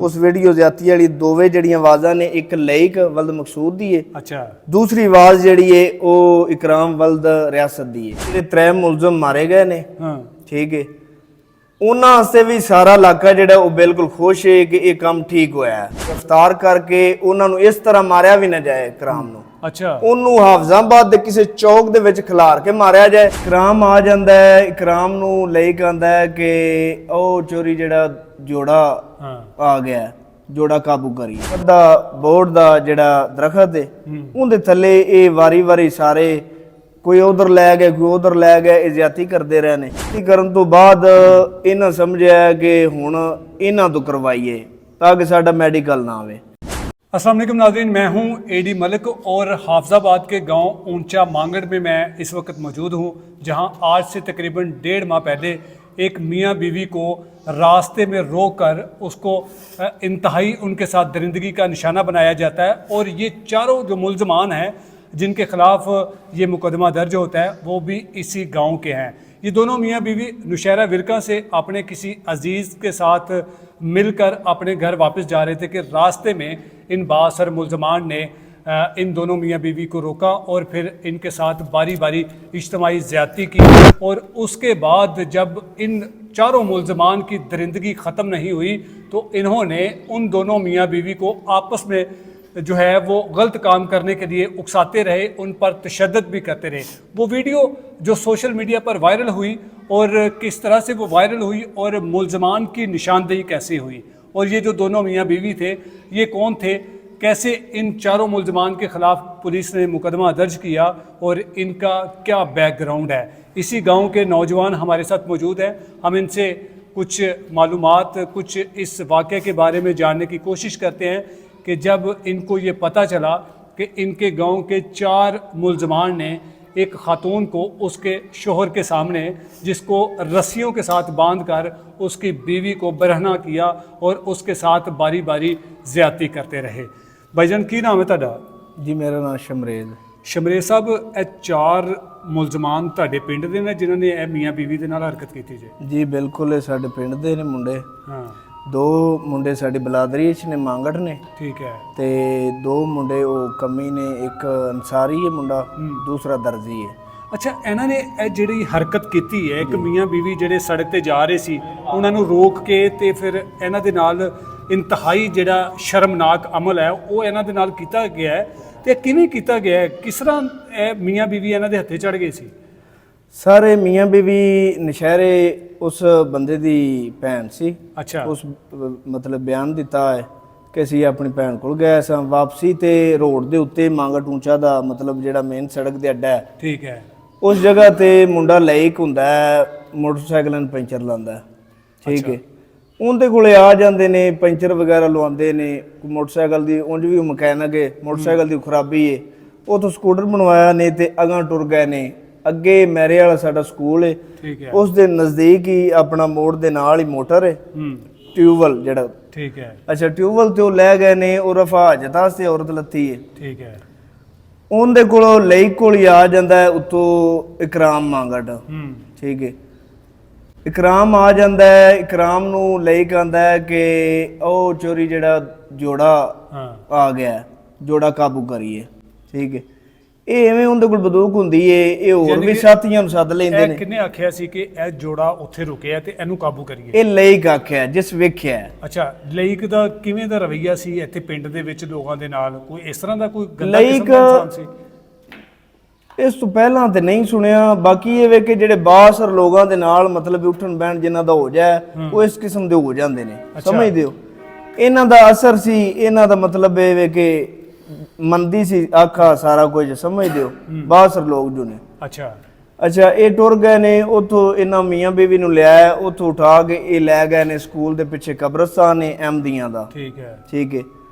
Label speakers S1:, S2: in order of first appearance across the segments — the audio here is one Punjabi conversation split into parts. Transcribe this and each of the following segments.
S1: उस वीडियो ज्यादती वाली दोवे जड़ियां आवाज़ां ने, एक लईक वल्द मकसूद दी है,
S2: अच्छा,
S1: दूसरी आवाज़ जड़ी है वो इकराम वल्द रियासत दी है। जेडे 3 मुलजम मारे गए ने,
S2: हाँ
S1: ठीक है, उन्हां वास्ते भी सारा इलाका जिहड़ा वो बिल्कुल खुश है कि ये काम ठीक होया है। गिरफ्तार करके उन्हां नूं इस तरह मारिया भी ना जाए इकराम नूं,
S2: अच्छा,
S1: ਉਹਨੂੰ ਹਾਫਜ਼ਾਬਾਦ ਦੇ ਕਿਸੇ ਚੌਕ ਦੇ ਵਿੱਚ ਖਿਲਾਰ ਕੇ ਮਾਰਿਆ ਜਾਏ। ਇਕਰਾਮ ਆ ਜਾਂਦਾ ਹੈ, ਇਕਰਾਮ ਨੂੰ ਲੈ ਕੇ ਆਂਦਾ ਹੈ ਕਿ ਉਹ ਚੋਰੀ ਜਿਹੜਾ ਜੋੜਾ ਆ ਗਿਆ, ਜੋੜਾ ਕਾਬੂ ਕਰੀ। ਅੱਧਾ ਬੋਰਡ ਦਾ ਜਿਹੜਾ ਦਰਖਤ ਹੈ ਉਹਦੇ ਥੱਲੇ ਇਹ ਵਾਰੀ-ਵਾਰੀ ਸਾਰੇ ਕੋਈ ਉਧਰ ਲੈ ਗਿਆ, ਕੋਈ ਉਧਰ ਲੈ ਗਿਆ, ਇਹ ਜ਼ਿਆਦਤੀ ਕਰਦੇ ਰਹੇ ਨੇ। ਇਹ ਕਰਨ ਤੋਂ ਬਾਅਦ ਇਹਨਾਂ ਸਮਝਿਆ ਕਿ ਹੁਣ ਇਹਨਾਂ ਤੋਂ ਕਰਵਾਈਏ ਤਾਂ ਕਿ ਸਾਡਾ ਮੈਡੀਕਲ ना आवे।
S2: अस्सलाम वालेकुम नाज़रीन, मैं हूं एडी मलिक और हाफजाबाद के गांव ऊंचा मांगड़ में मैं इस वक्त मौजूद हूं, जहां आज से तकरीबन 1.5 माह पहले एक मियां बीवी को रास्ते में रोककर उसको इंतहाई उनके साथ दरिंदगी का निशाना बनाया जाता है। और ये चारों जो मुल्ज़मान हैं जिनके ख़िलाफ़ ये मुकदमा दर्ज होता है वो भी इसी गाँव के हैं। ये दोनों मियाँ बीवी नौशहरा विरका से अपने किसी अजीज़ के साथ मिलकर अपने घर वापस जा रहे थे कि रास्ते में इन बासर मुल्ज़मान ने इन दोनों मियाँ बीवी को रोका और फिर इनके साथ बारी बारी इज्तिमाई ज़्यादती की। और उसके बाद जब इन चारों मुल्ज़मान की दरिंदगी ख़त्म नहीं हुई तो इन्होंने उन दोनों मियाँ बीवी को आपस में जो है वो गलत काम करने के लिए उकसाते रहे, उन पर तशद्दुद भी करते रहे। वो वीडियो जो सोशल मीडिया पर वायरल हुई और किस तरह से वो वायरल हुई और मुल्ज़मान की निशानदेही कैसे हुई और ये जो दोनों मियाँ बीवी थे ये कौन थे, कैसे इन चारों मुल्ज़मान के ख़िलाफ़ पुलिस ने मुकदमा दर्ज किया और इनका क्या बैकग्राउंड है, इसी गाँव के नौजवान हमारे साथ मौजूद हैं। हम इनसे कुछ मालूमात, कुछ इस वाक़े के बारे में जानने की कोशिश करते हैं कि जब इनको ये पता चला कि इनके गांव के 4 मुल्ज़मान ने एक ख़ातून को उसके शोहर के सामने, जिसको रस्सियों के साथ बांधकर उसकी बीवी को बरहना किया और उसके साथ बारी बारी ज़्यादती करते रहे। भाईजान की नाम है तुहाडा?
S1: जी मेरा नाम शमरेज।
S2: शमरेज साहब, ये 4 मुल्ज़मान तुहाडे पिंड दे ने जिन्होंने ये मियाँ बीवी दे नाल हरकत की जे?
S1: जी बिल्कुल, ये साडे पिंड दे ने मुंडे।
S2: हाँ,
S1: 2 मुंडे साडी बलादरी च ने, मांगड़ ने,
S2: ठीक है,
S1: ते 2 मुंडे वो कमी ने, एक अंसारी है मुंडा, दूसरा दर्जी है।
S2: अच्छा, ਇਹਨਾਂ ਨੇ ਇਹ ਜਿਹੜੀ ਹਰਕਤ ਕੀਤੀ ਹੈ, ਇੱਕ ਮੀਆਂ ਬੀਵੀ ਜਿਹੜੇ ਸੜਕ ਤੇ ਜਾ ਰਹੇ ਸੀ ਉਹਨਾਂ ਨੂੰ ਰੋਕ ਕੇ ਤੇ ਫਿਰ ਇਹਨਾਂ ਦੇ ਨਾਲ ਇੰਤਹਾਈ ਜਿਹੜਾ ਸ਼ਰਮਨਾਕ ਅਮਲ ਹੈ ਉਹ ਇਹਨਾਂ ਦੇ ਨਾਲ ਕੀਤਾ ਗਿਆ ਹੈ, ਤੇ ਕਿਵੇਂ ਕੀਤਾ ਗਿਆ ਹੈ, ਕਿਸ ਤਰ੍ਹਾਂ ਇਹ ਮੀਆਂ ਬੀਵੀ ਇਹਨਾਂ ਦੇ ਹੱਥੇ ਚੜ ਗਏ ਸੀ?
S1: ਸਾਰੇ ਮੀਆਂ ਬੀਵੀ ਨਸ਼ਹਿਰੇ ਉਸ ਬੰਦੇ ਦੀ ਭੈਣ ਸੀ।
S2: ਅੱਛਾ,
S1: ਉਸ ਮਤਲਬ ਬਿਆਨ ਦਿੱਤਾ ਹੈ ਕਿ ਅਸੀਂ ਆਪਣੀ ਭੈਣ ਕੋਲ ਗਏ ਸਾਂ, ਵਾਪਸੀ ਤੇ ਰੋਡ ਦੇ ਉੱਤੇ ਮਾਂਗਟ ਊਂਚਾ ਦਾ ਮਤਲਬ ਜਿਹੜਾ ਮੇਨ ਸੜਕ ਦੇ ਅੱਡਾ ਹੈ,
S2: ਠੀਕ ਹੈ,
S1: ਉਸ ਜਗ੍ਹਾ ਤੇ ਮੁੰਡਾ ਲਾਇਕ ਹੁੰਦਾ ਹੈ, ਮੋਟਰਸਾਈਕਲਾਂ ਨੂੰ ਪੈਂਚਰ ਲਾਉਂਦਾ ਹੈ, ਠੀਕ ਹੈ। ਉਹਦੇ ਕੋਲੇ ਆ ਜਾਂਦੇ ਨੇ, ਪੈਂਚਰ ਵਗੈਰਾ ਲਵਾਉਂਦੇ ਨੇ। ਮੋਟਰਸਾਈਕਲ ਦੀ ਉਂਝ ਵੀ ਮਕੈਨਿਕ ਹੈ, ਮੋਟਰਸਾਈਕਲ ਦੀ ਖਰਾਬੀ ਹੈ, ਉਥੋਂ ਸਕੂਟਰ ਬਣਵਾਇਆ ਨੇ ਤੇ ਅਗਾਂ ਟੁਰ ਗਏ ਨੇ। ਅੱਗੇ ਮੇਰੇ ਵਾਲਾ ਸਾਡਾ ਸਕੂਲ ਹੈ,
S2: ਠੀਕ ਹੈ,
S1: ਉਸ ਦੇ ਨਜ਼ਦੀਕ ਹੀ ਆਪਣਾ ਮੋੜ ਦੇ ਨਾਲ ਹੀ ਮੋਟਰ ਹੈ, ਟਿਊਬਵੈਲ ਜਿਹੜਾ,
S2: ਠੀਕ ਹੈ,
S1: ਅੱਛਾ ਟਿਊਬਵੈਲ ਤੇ ਉਹ ਲੈ ਗਏ ਨੇ। ਉਹ ਰਫਾਜਤ ਵਾਸਤੇ ਔਰਤ ਲੱਤੀ ਹੈ,
S2: ਠੀਕ ਹੈ,
S1: ਉਹਦੇ ਕੋਲੋਂ ਲਈ ਕੋਲ ਹੀ ਆ ਜਾਂਦਾ ਹੈ ਉੱਤੋਂ ਇਕਰਾਮ ਮਾਂਗੜ, ਠੀਕ ਹੈ। ਇਕਰਾਮ ਆ ਜਾਂਦਾ ਹੈ, ਇਕਰਾਮ ਨੂੰ ਲੈ ਕੇ ਆਂਦਾ ਹੈ ਕਿ ਉਹ ਚੋਰੀ ਜਿਹੜਾ ਜੋੜਾ ਆ ਗਿਆ, ਜੋੜਾ ਕਾਬੂ ਕਰੀਏ, ਠੀਕ ਹੈ। ਇਹ ਐਵੇਂ ਉਹਦੇ ਕੋਲ ਬੰਦੂਕ ਹੁੰਦੀ ਏ, ਇਹ ਹੋਰ ਵੀ ਸਾਥੀਆਂ ਨੂੰ ਸੱਦ ਲੈਂਦੇ ਨੇ।
S2: ਕਿੰਨੇ ਆਖਿਆ ਸੀ ਕਿ ਇਹ ਜੋੜਾ ਉੱਥੇ ਰੁਕਿਆ ਤੇ ਇਹਨੂੰ ਕਾਬੂ ਕਰੀਏ?
S1: ਇਹ ਲਈਕ ਆਖਿਆ ਜਿਸ ਵੇਖਿਆ।
S2: ਅੱਛਾ, ਲਈਕ ਦਾ ਕਿਵੇਂ ਦਾ ਰਵੱਈਆ ਸੀ ਇੱਥੇ ਪਿੰਡ ਦੇ ਵਿੱਚ ਲੋਕਾਂ ਦੇ ਨਾਲ? ਕੋਈ ਇਸ ਤਰ੍ਹਾਂ ਦਾ ਕੋਈ
S1: ਲਈਕ ਇਸ ਤੋਂ ਪਹਿਲਾਂ ਤੇ ਨਹੀਂ ਸੁਣਿਆ। ਬਾਕੀ ਇਹ ਵੇ ਕਿ ਜਿਹੜੇ ਬਾਸਰ ਲੋਕਾਂ ਦੇ ਨਾਲ ਮਤਲਬ ਉੱਠਣ ਬਹਿਣ ਜਿਨ੍ਹਾਂ ਦਾ ਹੋ ਜਾਏ ਉਹ ਇਸ ਕਿਸਮ ਦੇ ਹੋ ਜਾਂਦੇ ਨੇ, ਸਮਝਦੇ ਹੋ? ਇਹਨਾਂ ਦਾ ਅਸਰ ਸੀ, ਇਹਨਾਂ ਦਾ ਮਤਲਬ ਇਹ ਵੇ ਕਿ ਮੰਦੀ ਸੀ ਆਖਾ ਸਾਰਾ ਕੁਝ, ਸਮਝਦੇ ਹੋ? ਬਾਸਰ ਲੋਕ ਜੋ ਨੇ।
S2: ਅੱਛਾ,
S1: ਅੱਛਾ, ਇਹ ਟੁਰ ਗਏ ਨੇ ਉੱਥੋਂ, ਇਹਨਾਂ ਮੀਆਂ ਬੀਵੀ ਨੂੰ ਲਿਆਇਆ, ਉੱਥੋਂ ਉਠਾ ਕੇ ਇਹ ਲੈ ਗਏ ਨੇ ਸਕੂਲ ਦੇ ਪਿੱਛੇ ਕਬਰਸਤਾਨ ਨੇ ਅਹਿਮਦੀਆਂ ਦਾ,
S2: ਠੀਕ ਹੈ,
S1: ਠੀਕ ਹੈ।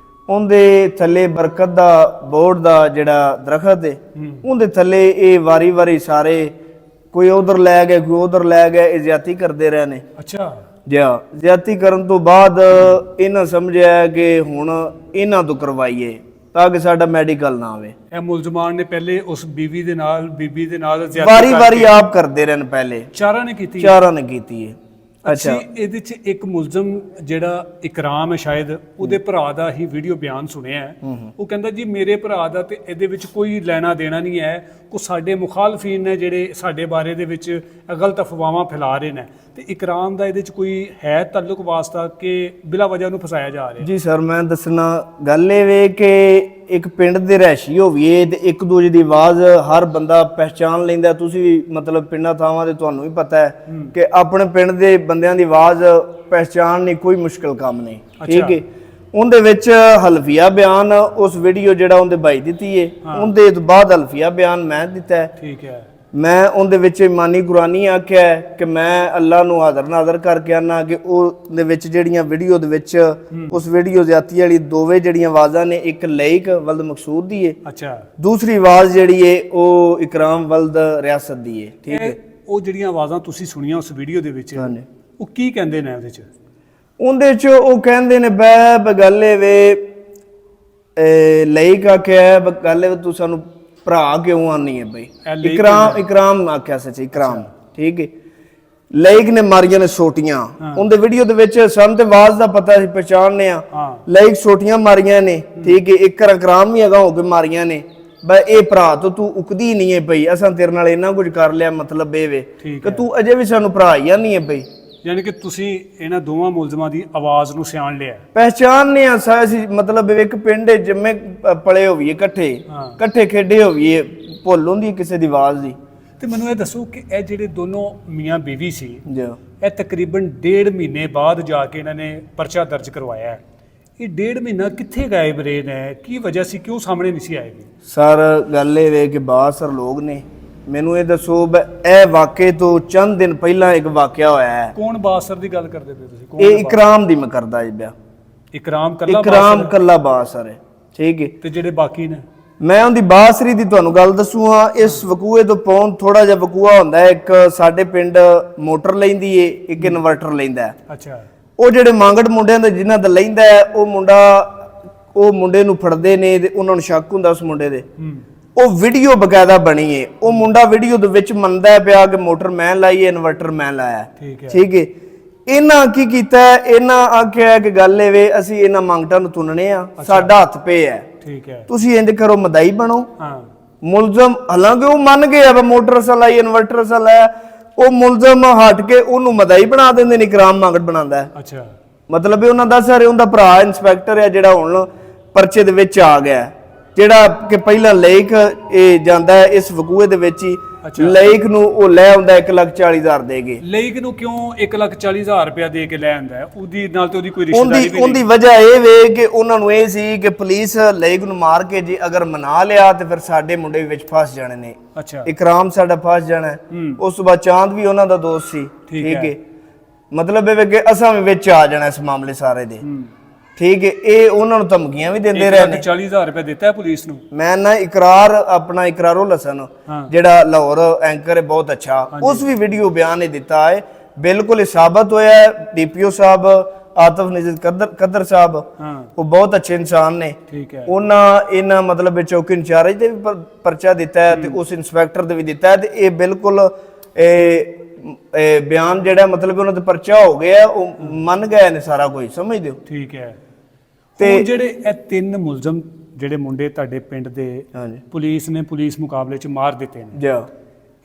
S1: ਉਹਦੇ ਥੱਲੇ ਬਰਕਤ ਦਾ ਬੋਰਡ ਦਾ ਜਿਹੜਾ ਦਰਖਤ ਹੈ ਉਹਦੇ ਥੱਲੇ ਇਹ ਵਾਰੀ ਵਾਰੀ ਸਾਰੇ ਕੋਈ ਉਧਰ ਲੈ ਗਿਆ, ਕੋਈ ਉਧਰ ਲੈ ਗਿਆ, ਇਹ ਜ਼ਿਆਦਤੀ ਕਰਦੇ ਰਹੇ ਨੇ।
S2: ਅੱਛਾ,
S1: ਜ਼ਿਆਦਤੀ ਕਰਨ ਤੋਂ ਬਾਅਦ ਇਹਨਾਂ ਸਮਝਿਆ ਕਿ ਹੁਣ ਇਹਨਾਂ ਤੋਂ ਕਰਵਾਈਏ ਤਾਂ ਕਿ ਸਾਡਾ ਮੈਡੀਕਲ ਨਾ ਆਵੇ।
S2: ਇਹ ਮੁਲਜ਼ਮਾਨ ਨੇ ਪਹਿਲੇ ਉਸ ਬੀਬੀ ਦੇ ਨਾਲ
S1: ਵਾਰੀ ਵਾਰੀ ਆਪ ਕਰਦੇ ਰਹੇ ਨੇ, ਪਹਿਲੇ
S2: ਚਾਰਾਂ ਨੇ ਕੀਤੀ
S1: ਹੈ।
S2: ਅੱਛਾ, ਇਹਦੇ ਚ ਇੱਕ ਮੁਲਜ਼ਮ ਜਿਹੜਾ ਇਕਰਾਮ ਹੈ ਸ਼ਾਇਦ ਉਹਦੇ ਭਰਾ ਦਾ ਹੀ ਵੀਡੀਓ ਬਿਆਨ ਸੁਣਿਆ ਹੈ। ਉਹ ਕਹਿੰਦਾ ਜੀ ਮੇਰੇ ਭਰਾ ਦਾ ਤੇ ਇਹਦੇ ਵਿੱਚ ਕੋਈ ਲੈਣਾ ਦੇਣਾ ਨਹੀਂ ਹੈ, ਕੋ ਸਾਡੇ ਮੁਖਾਲਫੀਨ ਨੇ ਜਿਹੜੇ ਸਾਡੇ ਬਾਰੇ ਦੇ ਵਿੱਚ ਗਲਤ ਅਫਵਾਹਾਂ ਫੈਲਾ ਰਹੇ ਨੇ, ਤੇ ਇਕਰਾਮ ਦਾ ਇਹਦੇ ਚ ਕੋਈ ਹੈ ਤਾਲੁਕ ਵਾਸਤਾ ਕਿ ਬਿਲਾ ਵਜ੍ਹਾ ਨੂੰ ਫਸਾਇਆ ਜਾ ਰਿਹਾ?
S1: ਜੀ ਸਰ, ਮੈਂ ਦੱਸਣਾ ਗੱਲ ਇਹ ਵੇ ਕਿ ਇੱਕ ਪਿੰਡ ਦੇ ਰਹਿਸ਼ੀ ਹੋਈਏ ਤੇ ਇੱਕ ਦੂਜੇ ਦੀ ਆਵਾਜ਼ ਹਰ ਬੰਦਾ ਪਹਿਚਾਨ ਲੈਂਦਾ। ਤੁਸੀਂ ਵੀ ਮਤਲਬ ਪਿੰਡਾਂ ਥਾਵਾਂ ਦੇ ਤੁਹਾਨੂੰ ਵੀ ਪਤਾ ਹੈ ਕਿ ਆਪਣੇ ਪਿੰਡ ਦੇ ਬੰਦਿਆਂ ਦੀ ਆਵਾਜ਼ ਪਹਿਚਾਨਣੀ ਕੋਈ ਮੁਸ਼ਕਲ ਕੰਮ ਨਹੀਂ, ਠੀਕ ਹੈ। ਉਹਦੇ ਵਿੱਚ ਹਲਫੀਆ ਬਿਆਨ ਉਸ ਵੀਡੀਓ ਜਿਹੜਾ ਉਹਦੇ ਭਾਈ ਦਿੱਤੀ ਏ, ਉਹਦੇ ਤੋਂ ਬਾਅਦ ਹਲਫੀਆ ਬਿਆਨ ਮੈਂ ਦਿੱਤਾ ਹੈ,
S2: ਠੀਕ ਹੈ।
S1: ਮੈਂ ਉਹਦੇ ਵਿੱਚ ਇਮਾਨੀ ਕੁਰਾਨੀ ਆਖਿਆ ਕਿ ਮੈਂ ਅੱਲਾ ਨੂੰ ਹਾਜ਼ਰ ਨਾਜ਼ਰ ਕਰਕੇ ਆਨਾ ਕਿ ਉਹਦੇ ਵਿੱਚ ਜਿਹੜੀਆਂ ਵੀਡੀਓ ਦੇ ਵਿੱਚ ਉਸ ਵੀਡੀਓ ਜ਼ਿਆਤੀ ਵਾਲੀ ਦੋਵੇਂ ਜਿਹੜੀਆਂ ਆਵਾਜ਼ਾਂ ਨੇ, ਇੱਕ ਲਈਕ ਵਲਦ ਮਕਸੂਦ ਦੀ ਏ, ਅੱਛਾ, ਦੂਸਰੀ ਆਵਾਜ਼ ਜਿਹੜੀ ਏ ਉਹ ਇਕਰਾਮ ਵਲਦ ਰਿਆਸਤ ਦੀ ਏ, ਠੀਕ ਹੈ।
S2: ਉਹ ਜਿਹੜੀਆਂ ਆਵਾਜ਼ਾਂ ਤੁਸੀਂ ਸੁਣੀਆਂ ਉਸ ਵੀਡੀਓ ਦੇ ਵਿੱਚ, ਉਹ ਕੀ ਕਹਿੰਦੇ ਨੇ ਉਹਦੇ ਚ?
S1: ਉਹਦੇ ਚ ਉਹ ਕਹਿੰਦੇ ਨੇ ਬਗਾਲੇ ਵੇ ਲਈਕ ਆਖਿਆ, ਬਗਾਲੇ ਤੂੰ ਸਾਨੂੰ ਭਰਾ ਕਿਉਂ ਆਨੀ ਹੈ ਬਈ? ਇਕਰਾਮ ਆਖਿਆ, ਸੱਚੀ ਇਕਰਾਮ, ਠੀਕ ਹੈ। ਲਈਕ ਨੇ ਮਾਰੀਆਂ ਨੇ ਸੋਟੀਆਂ ਉਹਦੇ ਵੀਡੀਓ ਦੇ ਵਿੱਚ, ਸਾਨੂੰ ਤੇ ਆਵਾਜ਼ ਦਾ ਪਤਾ ਸੀ, ਪਛਾਣਨੇ ਆ। ਲਈਕ ਸੋਟੀਆਂ ਮਾਰੀਆਂ ਨੇ, ਠੀਕ ਹੈ। ਇੱਕ ਇਕਰਾਮ ਵੀ ਹੈਗਾ ਹੋ ਕੇ ਮਾਰੀਆਂ ਨੇ, ਬਈ ਇਹ ਭਰਾ ਤੋਂ ਤੂੰ ਉਕਦੀ ਨਹੀਂ ਹੈ ਬਈ, ਅਸਾਂ ਤੇਰੇ ਨਾਲ ਇੰਨਾ ਕੁਝ ਕਰ ਲਿਆ, ਮਤਲਬ ਇਹ ਵੇ ਕਿ ਤੂੰ ਅਜੇ ਵੀ ਸਾਨੂੰ ਭਰਾ ਹੀ ਨਹੀਂ ਹੈ ਬਈ।
S2: ਯਾਨੀ ਕਿ ਤੁਸੀਂ ਇਹਨਾਂ ਦੋਵਾਂ ਮੁਲਜ਼ਮਾਂ ਦੀ ਆਵਾਜ਼ ਨੂੰ ਸਿਆਣ ਲਿਆ,
S1: ਪਹਿਚਾਨਨੇ ਆ ਅਸੀਂ, ਮਤਲਬ ਇੱਕ ਪਿੰਡ ਜਿੰਮੇ ਪਲੇ ਹੋਈਏ, ਇਕੱਠੇ ਖੇਡੇ ਹੋਈਏ, ਭੁੱਲ ਹੁੰਦੀ ਕਿਸੇ ਦੀ ਆਵਾਜ਼ ਦੀ।
S2: ਤੇ ਮੈਨੂੰ ਇਹ ਦੱਸੋ ਕਿ ਇਹ ਜਿਹੜੇ ਦੋਨੋਂ ਮੀਆਂ ਬੀਵੀ ਸੀ, ਇਹ ਤਕਰੀਬਨ 1.5 ਮਹੀਨੇ ਬਾਅਦ ਜਾ ਕੇ ਇਹਨਾਂ ਨੇ ਪਰਚਾ ਦਰਜ ਕਰਵਾਇਆ ਹੈ। ਇਹ 1.5 ਮਹੀਨਾ ਕਿੱਥੇ ਗਾਇਬ ਰਹੇ ਨੇ? ਕੀ ਵਜ੍ਹਾ ਸੀ, ਕਿਉਂ ਸਾਹਮਣੇ ਨਹੀਂ ਸੀ ਆਏ? ਸਰ
S1: ਗੱਲ ਇਹ ਵੇ ਕਿ ਬਾਸਰ ਲੋਕ ਨੇ। ਮੈਨੂੰ ਇਹ ਦੱਸੋ, ਇਹ ਵਾਕੇ ਤੋਂ ਚੰਦ ਦਿਨ ਪਹਿਲਾਂ ਇੱਕ ਵਾਕਿਆ ਹੋਇਆ ਹੈ।
S2: ਕੌਣ ਬਾਸਰ ਦੀ ਗੱਲ ਕਰਦੇ ਪਏ ਤੁਸੀਂ?
S1: ਇਹ ਇਕਰਾਮ ਦੀ ਮੈਂ ਕਰਦਾ ਜੀ ਬਿਆ।
S2: ਇਕਰਾਮ
S1: ਕੱਲਾ ਬਾਸਰ ਹੈ, ਠੀਕ ਹੈ।
S2: ਤੇ ਜਿਹੜੇ ਬਾਕੀ ਨੇ,
S1: ਮੈਂ ਉਹਦੀ ਬਾਸਰੀ ਦੀ ਤੁਹਾਨੂੰ ਗੱਲ ਦੱਸੂਗਾ। ਇਸ ਵਕੂਏ ਤੋਂ ਪੌਣ ਥੋੜਾ ਜਿਹਾ ਵਕੂਆ ਹੁੰਦਾ ਹੈ। ਇੱਕ ਸਾਡੇ ਪਿੰਡ ਮੋਟਰ ਲੈਂਦੀ ਏ, ਇੱਕ ਇਨਵਰਟਰ ਲੈਂਦਾ ਹੈ।
S2: ਅੱਛਾ,
S1: ਉਹ ਜਿਹੜੇ ਮੰਗੜ ਮੁੰਡਿਆਂ ਦੇ ਜਿਨ੍ਹਾਂ ਦਾ ਲੈਂਦਾ ਹੈ, ਉਹ ਮੁੰਡੇ ਨੂੰ ਫੜਦੇ ਨੇ ਤੇ ਉਹਨਾਂ ਨੂੰ ਸ਼ੱਕ ਹੁੰਦਾ ਉਸ ਮੁੰਡੇ ਦੇ। ਉਹ ਵੀਡੀਓ ਬਕਾਇਦਾ ਬਣੀ ਏ, ਉਹ ਮੁੰਡਾ ਵੀਡੀਓ ਦੇ ਵਿੱਚ ਮੰਨਦਾ ਪਿਆ ਕਿ ਮੋਟਰ ਮੈਂ ਲਾਈ ਹੈ, ਇਨਵਰਟਰ ਮੈਂ ਲਾਇਆ, ਠੀਕ ਹੈ। ਇਹਨਾਂ ਕੀ ਕੀਤਾ, ਇਹਨਾਂ ਆਖਿਆ ਕਿ ਗੱਲ ਇਹ ਵੇ ਅਸੀਂ ਇਹਨਾਂ ਮੰਗਟਾਂ ਨੂੰ ਤੁੰਨਣੇ ਆ, ਸਾਡਾ ਹੱਥ ਪੇ ਹੈ, ਠੀਕ ਹੈ, ਤੁਸੀਂ ਇੰਜ ਕਰੋ ਮਦਾਈ ਬਣੋ। ਮੁਲਜ਼ਮ ਹਾਲਾਂਕਿ ਉਹ ਮੰਨ ਗਏ ਆ ਮੋਟਰ ਅਸਲ ਲਾਈ, ਇਨਵਰਟਰ ਅਸਲ ਲਾਇਆ, ਉਹ ਮੁਲਜ਼ਮ ਹਟ ਕੇ ਉਹਨੂੰ ਮਦਾਈ ਬਣਾ ਦਿੰਦੇ ਨੇ, ਇਕਰਾਮ ਮੰਗਟ ਬਣਾਉਂਦਾ। ਅੱਛਾ, ਮਤਲਬ ਉਹਨਾਂ ਦਾ ਸਰ ਉਹਦਾ ਭਰਾ ਇੰਸਪੈਕਟਰ ਹੈ ਜਿਹੜਾ ਹੁਣ ਪਰਚੇ ਦੇ ਵਿੱਚ ਆ ਗਿਆ, ਜਿਹੜਾ ਕਿ ਪਹਿਲਾਂ ਲੇਖ ਇਹ ਜਾਂਦਾ ਹੈ ਇਸ ਵਕੂਏ ਦੇ ਵਿੱਚ ਹੀ। ਲੇਖ ਨੂੰ ਉਹ ਲੈ ਆਉਂਦਾ 1,40,000 ਦੇ ਕੇ।
S2: ਲੇਖ ਨੂੰ ਕਿਉਂ 1,40,000 ਰੁਪਇਆ ਦੇ ਕੇ ਲੈ ਆਉਂਦਾ? ਉਹਦੀ ਨਾਲ ਤੇ ਉਹਦੀ ਕੋਈ ਰਿਸ਼ਤੇਦਾਰੀ ਵੀ?
S1: ਉਹਦੀ ਵਜ੍ਹਾ ਇਹ ਵੇ ਕਿ ਉਹਨਾਂ ਨੂੰ ਇਹ ਸੀ ਕਿ ਪੁਲਿਸ ਲੇਖ ਨੂੰ ਮਾਰ ਕੇ ਜੇ ਅਗਰ ਮਨਾ ਲਿਆ ਤੇ ਫਿਰ ਸਾਡੇ ਮੁੰਡੇ ਵਿੱਚ ਫਸ ਜਾਣੇ ਨੇ। ਅੱਛਾ, ਇਕਰਾਮ ਸਾਡਾ ਫਸ ਜਾਣਾ। ਉਸ ਤੋਂ ਬਾਅਦ ਚਾਂਦ ਵੀ ਉਹਨਾਂ ਦਾ ਦੋਸਤ ਸੀ, ਠੀਕ ਹੈ। ਮਤਲਬ ਇਹ ਕਿ ਅਸਾਂ ਵੀ ਵਿੱਚ ਆ ਜਾਣਾ ਇਸ ਮਾਮਲੇ ਸਾਰੇ ਦੇ, ਠੀਕ ਹੈ। ਇਹ ਉਹਨਾਂ ਨੂੰ ਧਮਕੀਆਂ ਵੀ ਦਿੰਦੇ ਰਹੇ ਨੇ।
S2: 1,40,000 ਰੁਪਏ ਦਿੱਤਾ ਪੁਲਿਸ ਨੂੰ।
S1: ਮੈਂ ਨਾ ਆਪਣਾ ਇਕਰਾਰੁਲ ਹਸਨ ਜਿਹੜਾ ਲਾਹੌਰ ਐਂਕਰ ਹੈ ਬਹੁਤ ਅੱਛਾ, ਉਸ ਵੀ ਵੀਡੀਓ ਬਿਆਨ ਇਹ ਦਿੱਤਾ ਹੈ, ਬਿਲਕੁਲ ਸਾਬਤ ਹੋਇਆ ਹੈ। ਡੀਪੀਓ ਸਾਹਿਬ ਆਤਫ ਨਜ਼ੀਰ ਕਦਰ ਸਾਹਿਬ ਉਹ ਬਹੁਤ ਅੱਛੇ ਇਨਸਾਨ ਨੇ, ਇਹਨਾਂ ਮਤਲਬ ਚੌਕੀ ਇੰਚਾਰਜ ਦੇ ਵੀ ਪਰਚਾ ਦਿੱਤਾ ਹੈ ਤੇ ਉਸ ਇੰਸਪੈਕਟਰ ਦੇ ਵੀ ਦਿੱਤਾ ਹੈ। ਤੇ ਇਹ ਬਿਲਕੁਲ ਬਿਆਨ ਜਿਹੜਾ ਮਤਲਬ ਉਹਨਾਂ ਤੇ ਪਰਚਾ ਹੋ ਗਿਆ, ਉਹ ਮੰਨ ਗਏ ਨੇ ਸਾਰਾ ਕੁਝ, ਸਮਝਦੇ ਹੋ?
S2: ਠੀਕ ਹੈ। ਤੇ ਜਿਹੜੇ ਇਹ 3 ਮੁਲਜ਼ਮ ਜਿਹੜੇ ਮੁੰਡੇ ਤੁਹਾਡੇ ਪਿੰਡ ਦੇ ਪੁਲਿਸ ਮੁਕਾਬਲੇ 'ਚ ਮਾਰ ਦਿੱਤੇ ਨੇ,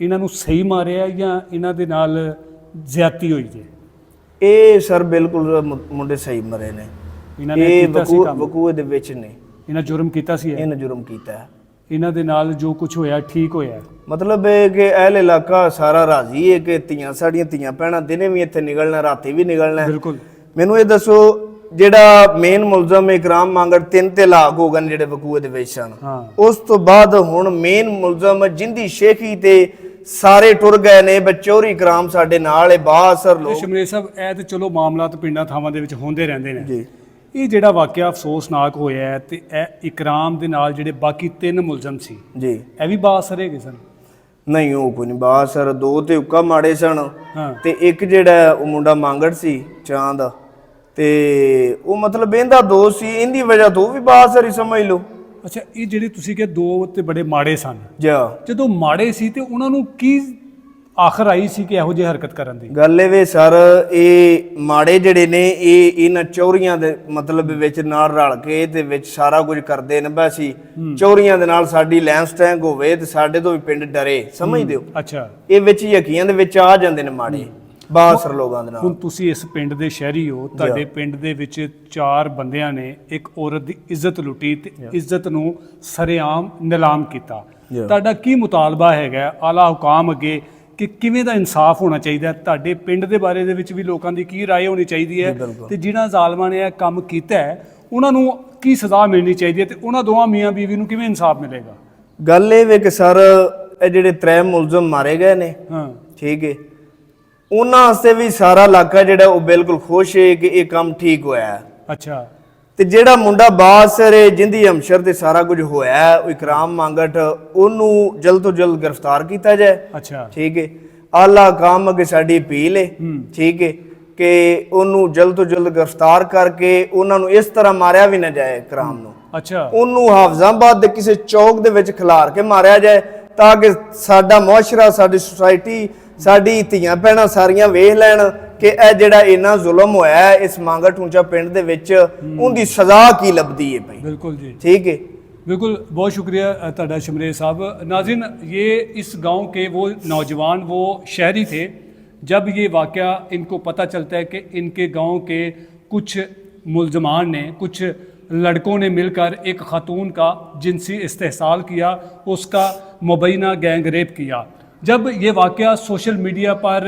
S2: ਇਹਨਾਂ ਨੂੰ ਸਹੀ ਮਾਰਿਆ ਜਾਂ ਇਹਨਾਂ ਦੇ ਨਾਲ ਜ਼ਿਆਦਤੀ ਹੋਈ ਜੇ? ਇਹ
S1: ਸਰ ਬਿਲਕੁਲ ਮੁੰਡੇ ਸਹੀ ਮਰੇ ਨੇ।
S2: ਇਹਨਾਂ ਨੇ
S1: ਵਕੂਏ ਦੇ ਵਿੱਚ ਨੇ,
S2: ਇਹਨਾਂ ਜੁਰਮ ਕੀਤਾ ਸੀ।
S1: ਇਹਨਾਂ ਜੁਰਮ ਕੀਤਾ, ਇਹਨਾਂ
S2: ਦੇ ਨਾਲ ਜੋ ਕੁਝ ਹੋਇਆ ਠੀਕ ਹੋਇਆ।
S1: ਮਤਲਬ ਇਹ ਕਿ ਅਹਿਲ ਇਲਾਕਾ ਸਾਰਾ ਰਾਜ਼ੀ ਹੈ ਕਿ ਸਾਡੀਆਂ ਧੀਆਂ ਭੈਣਾਂ ਦਿਨੇ ਵੀ ਇੱਥੇ ਨਿਕਲਣਾ, ਰਾਤੀ ਵੀ ਨਿਕਲਣਾ। ਬਿਲਕੁਲ। ਮੈਨੂੰ ਇਹ ਦੱਸੋ, ਜਿਹੜਾ ਮੇਨ ਮੁਲਜ਼ਮ ਇਕਰਾਮ ਮੰਗੜ 3 ਤਲਾਕ ਹੋ ਗਏ ਜਿਹੜੇ ਵਕੂਏ ਦੇ ਵਿੱਚ ਸਨ, ਉਸ ਤੋਂ ਬਾਅਦ ਹੁਣ ਮੇਨ ਮੁਲਜ਼ਮ ਜਿੰਦੀ ਸ਼ੇਖੀ ਤੇ ਸਾਰੇ ਟੁਰ ਗਏ ਨੇ। ਚੋਰੀ ਇਕਰਾਮ ਸਾਡੇ ਨਾਲ ਹੈ, ਬਾਅਸਰ ਲੋਕ।
S2: ਸ਼ਮਰੇਸ਼ ਸਾਹਿਬ, ਇਹ ਤੇ ਚਲੋ ਮਾਮਲਾ ਤਾਂ ਪਿੰਡਾਂ ਥਾਵਾਂ ਦੇ ਵਿੱਚ ਹੁੰਦੇ ਰਹਿੰਦੇ ਨੇ ਜੀ। ਇਹ ਜਿਹੜਾ ਵਾਕਿਆ ਅਫਸੋਸਨਾਕ ਹੋਇਆ ਹੈ ਤੇ ਇਹ ਇਕਰਾਮ ਦੇ ਨਾਲ ਜਿਹੜੇ ਬਾਕੀ 3 ਮੁਲਜ਼ਮ ਸੀ ਜੀ, ਇਹ ਵੀ ਬਾਅਸਰ ਹੈਗੇ ਸਨ?
S1: ਨਹੀਂ, ਉਹ ਕੋਈ ਨਹੀਂ ਬਾਅਸਰ। 2 ਤੇ ਹੁੱਕਾ ਮਾੜੇ ਸਨ ਤੇ ਇੱਕ ਜਿਹੜਾ ਉਹ ਮੁੰਡਾ ਮੰਗੜ ਸੀ ਚਾਂਦ, ਤੇ ਉਹ ਮਤਲਬ ਇਹਦਾ ਦੋਸਤ ਸੀ, ਇਹਦੀ ਵਜ੍ਹਾ ਤੋਂ ਵੀ ਬਾਅਸਰ ਹੀ ਸਮਝ ਲਓ। ਅੱਛਾ, ਇਹ ਜਿਹੜੇ ਤੁਸੀਂ ਕਿ 2 ਤੇ ਬੜੇ ਮਾੜੇ ਸਨ, ਜਦੋਂ ਮਾੜੇ ਸੀ ਤੇ ਉਹਨਾਂ ਨੂੰ ਕੀ
S2: ਆਖਰ ਆਈ ਸੀ ਕਿ ਇਹੋ ਜਿਹੀ ਹਰਕਤ ਕਰਨ ਦੀ?
S1: ਗੱਲ ਇਹ ਵੇ ਸਰ, ਇਹ ਮਾੜੇ ਜਿਹੜੇ ਨੇ ਇਹ ਇਹਨਾਂ ਚੋਰੀਆਂ ਦੇ ਮਤਲਬ ਵਿੱਚ ਨਾਲ ਰਲ ਕੇ ਤੇ ਵਿੱਚ ਸਾਰਾ ਕੁਝ ਕਰਦੇ ਨੇ। ਬਸ ਹੀ ਚੋਰੀਆਂ ਦੇ ਨਾਲ ਸਾਡੀ ਲੈਂਡਸਟੈਂਗ ਹੋਵੇ ਤੇ ਸਾਡੇ ਤੋਂ ਵੀ ਪਿੰਡ ਡਰੇ, ਸਮਝਦੇ ਹੋ?
S2: ਅੱਛਾ,
S1: ਇਹ ਵਿੱਚ ਯਕੀਨ ਦੇ ਵਿੱਚ ਆ ਜਾਂਦੇ ਨੇ ਮਾੜੇ ਬਾਸਰ ਲੋਕਾਂ ਦੇ ਨਾਲ।
S2: ਹੁਣ ਤੁਸੀਂ ਇਸ ਪਿੰਡ ਦੇ ਸ਼ਹਿਰੀ ਹੋ, ਤੁਹਾਡੇ ਪਿੰਡ ਦੇ ਵਿੱਚ 4 ਬੰਦਿਆਂ ਨੇ ਇੱਕ ਔਰਤ ਦੀ ਇੱਜ਼ਤ ਲੁੱਟੀ ਤੇ ਇੱਜ਼ਤ ਨੂੰ ਸਰੇਆਮ ਨਿਲਾਮ ਕੀਤਾ। ਤੁਹਾਡਾ ਕੀ ਮੁਤਾਲਬਾ ਹੈਗਾ ਆਲਾ ਹੁਕਾਮ ਅੱਗੇ ਕਿ ਕਿਵੇਂ ਦਾ ਇਨਸਾਫ ਹੋਣਾ ਚਾਹੀਦਾ? ਤੁਹਾਡੇ ਪਿੰਡ ਦੇ ਬਾਰੇ ਦੇ ਵਿੱਚ ਵੀ ਲੋਕਾਂ ਦੀ ਕੀ ਰਾਏ ਹੋਣੀ ਚਾਹੀਦੀ ਹੈ ਤੇ ਜਿਨ੍ਹਾਂ ਜ਼ਾਲਮਾਂ ਨੇ ਇਹ ਕੰਮ ਕੀਤਾ ਹੈ ਉਹਨਾਂ ਨੂੰ ਕੀ ਸਜ਼ਾ ਮਿਲਣੀ ਚਾਹੀਦੀ ਹੈ ਤੇ ਉਹਨਾਂ ਦੋਵਾਂ ਮੀਆਂ ਬੀਵੀ ਨੂੰ ਕਿਵੇਂ ਇਨਸਾਫ ਮਿਲੇਗਾ?
S1: ਗੱਲ ਇਹ ਵੇ ਕਿ ਸਰ ਇਹ ਜਿਹੜੇ 3 ਮੁਲਜ਼ਮ ਮਾਰੇ ਗਏ ਨੇ,
S2: ਹਾਂ
S1: ਠੀਕ ਹੈ, ਉਹਨਾਂ ਵਾਸਤੇ ਵੀ ਸਾਰਾ ਇਲਾਕਾ ਜਿਹੜਾ ਉਹ ਬਿਲਕੁਲ ਖੁਸ਼ ਹੈ ਕਿ ਇਹ ਕੰਮ ਠੀਕ ਹੋਇਆ ਹੈ।
S2: ਅੱਛਾ,
S1: ਤੇ ਜਿਹੜਾ ਮੁੰਡਾ ਬਾਸਰ ਜਿੰਦੀ ਹਮਸ਼ਰ ਤੇ ਸਾਰਾ ਕੁਝ ਹੋਇਆ ਉਹ ਇਕਰਾਮ ਮੰਗਟ, ਉਹਨੂੰ ਜਲਦ ਤੋਂ ਜਲਦ ਗ੍ਰਿਫਤਾਰ ਕੀਤਾ ਜਾਏ।
S2: ਅੱਛਾ,
S1: ਠੀਕ ਹੈ, ਆਲਾ ਕੰਮ ਅੱਗੇ ਸਾਡੀ ਅਪੀਲ ਹੈ, ਠੀਕ ਹੈ, ਕਿ ਉਹਨੂੰ ਜਲਦ ਤੋਂ ਜਲਦ ਗ੍ਰਿਫਤਾਰ ਕਰਕੇ ਉਹਨਾਂ ਨੂੰ ਇਸ ਤਰ੍ਹਾਂ ਮਾਰਿਆ ਵੀ ਨਾ ਜਾਏ ਇਕਰਾਮ ਨੂੰ।
S2: ਅੱਛਾ,
S1: ਉਹਨੂੰ ਹਾਫਜ਼ਾਬਾਦ ਦੇ ਕਿਸੇ ਚੌਕ ਦੇ ਵਿੱਚ ਖਿਲਾਰ ਕੇ ਮਾਰਿਆ ਜਾਏ ਤਾਂ ਕਿ ਸਾਡਾ ਮੁਆਸ਼ਰਾ, ਸਾਡੀ ਸੁਸਾਇਟੀ, ਸਾਡੀ ਧੀਆਂ ਭੈਣਾਂ ਸਾਰੀਆਂ ਵੇਖ ਲੈਣ ਕਿ ਇਹ ਜਿਹੜਾ ਇੰਨਾ ਜ਼ੁਲਮ ਹੋਇਆ ਹੈ ਇਸ ਮੰਗਾ ਟੂੰਚਾ ਪਿੰਡ ਦੇ ਵਿੱਚ, ਉਹਦੀ ਸਜ਼ਾ ਕੀ ਲੱਭਦੀ ਹੈ ਭਾਈ।
S2: बिल्कुल जी,
S1: ठीक है,
S2: बिल्कुल, बहुत शुक्रिया ताड़ा शमरेज साहब। नाज़रीन, ये इस गांव के वो नौजवान, वो शहरी थे, जब ये वाक़या इनको पता चलता है कि इनके गांव के कुछ मुलजमान ने, कुछ लड़कों ने मिलकर एक ख़ातून का जिनसी इस्तेहसाल किया, उसका मुबैना गैंग रेप किया। जब ये वाक़या सोशल मीडिया पर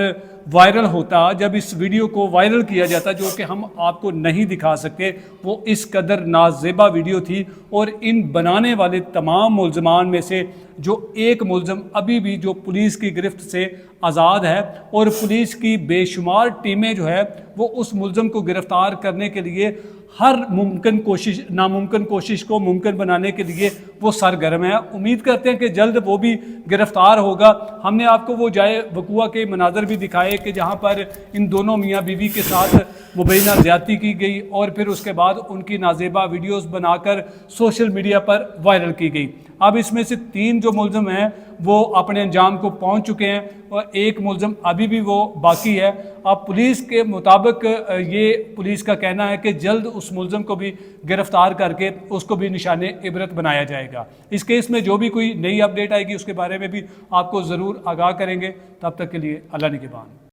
S2: वायरल होता, जब इस वीडियो को वायरल किया जाता, जो कि हम आपको नहीं दिखा सकते, वो इस कदर नाजेबा वीडियो थी। और इन बनाने वाले तमाम मुलजमान में से जो एक मुलजम अभी भी जो पुलिस की गिरफ्त से आज़ाद है, और पुलिस की बेशुमार टीमें जो है वो उस मुलजम को गिरफ़्तार करने के लिए हर मुमकिन कोशिश, नामुमकिन कोशिश को मुमकिन बनाने के लिए वो सरगर्म है। उम्मीद करते हैं कि जल्द वो भी गिरफ़्तार होगा। हमने आपको वो जाए वक़ुआ के मनाज़र भी दिखाए कि जहाँ पर इन दोनों मियाँ बीवी के साथ मुबैना ज़्यादती की गई और फिर उसके बाद उनकी नाजेबा वीडियोज़ बनाकर सोशल मीडिया पर वायरल की गई। अब इसमें से 3 जो मुलज़म हैं वो अपने अंजाम को पहुंच चुके हैं और एक मुलज़म अभी भी वो बाकी है। अब पुलिस के मुताबिक ये पुलिस का कहना है कि जल्द उस मुलज़म को भी गिरफ़्तार करके उसको भी निशाने इबरत बनाया जाएगा। इस केस में जो भी कोई नई अपडेट आएगी उसके बारे में भी आपको ज़रूर आगाह करेंगे। तब तक के लिए अल्लाह निगहबान।